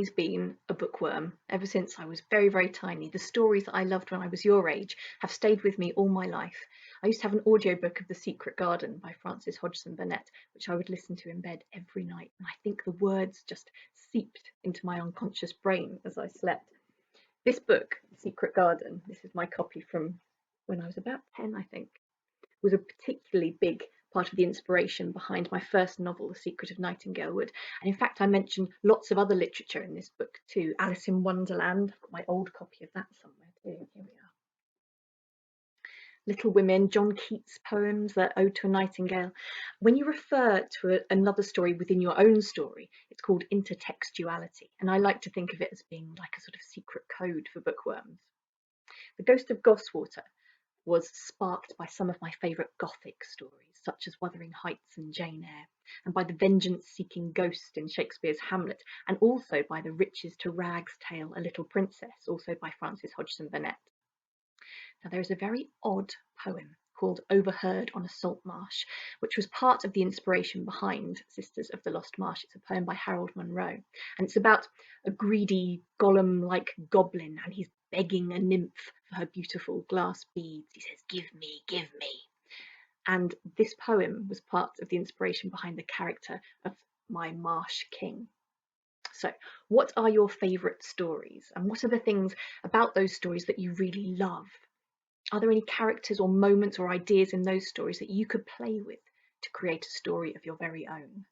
always been a bookworm ever since I was very, very tiny. The stories that I loved when I was your age have stayed with me all my life. I used to have an audiobook of The Secret Garden by Frances Hodgson Burnett, which I would listen to in bed every night. And I think the words just seeped into my unconscious brain as I slept. This book, Secret Garden, this is my copy from when I was about 10, I think, was a particularly big part of the inspiration behind my first novel, The Secret of Nightingale Wood. And in fact, I mention lots of other literature in this book too. Alice in Wonderland, I've got my old copy of that somewhere too. Here we are. Little Women, John Keats' poems, Ode to a Nightingale. When you refer to another story within your own story, it's called intertextuality. And I like to think of it as being like a sort of secret code for bookworms. The Ghost of Goswater was sparked by some of my favourite Gothic stories, such as Wuthering Heights and Jane Eyre, and by the vengeance-seeking ghost in Shakespeare's Hamlet, and also by the Riches to Rags tale A Little Princess, also by Frances Hodgson Burnett. Now, there is a very odd poem called Overheard on a Salt Marsh, which was part of the inspiration behind Sisters of the Lost Marsh. It's a poem by Harold Munro, and it's about a greedy golem-like goblin, and he's begging a nymph for her beautiful glass beads. He says, "Give me, give me." And this poem was part of the inspiration behind the character of my Marsh King. So, what are your favourite stories, and what are the things about those stories that you really love? Are there any characters or moments or ideas in those stories that you could play with to create a story of your very own?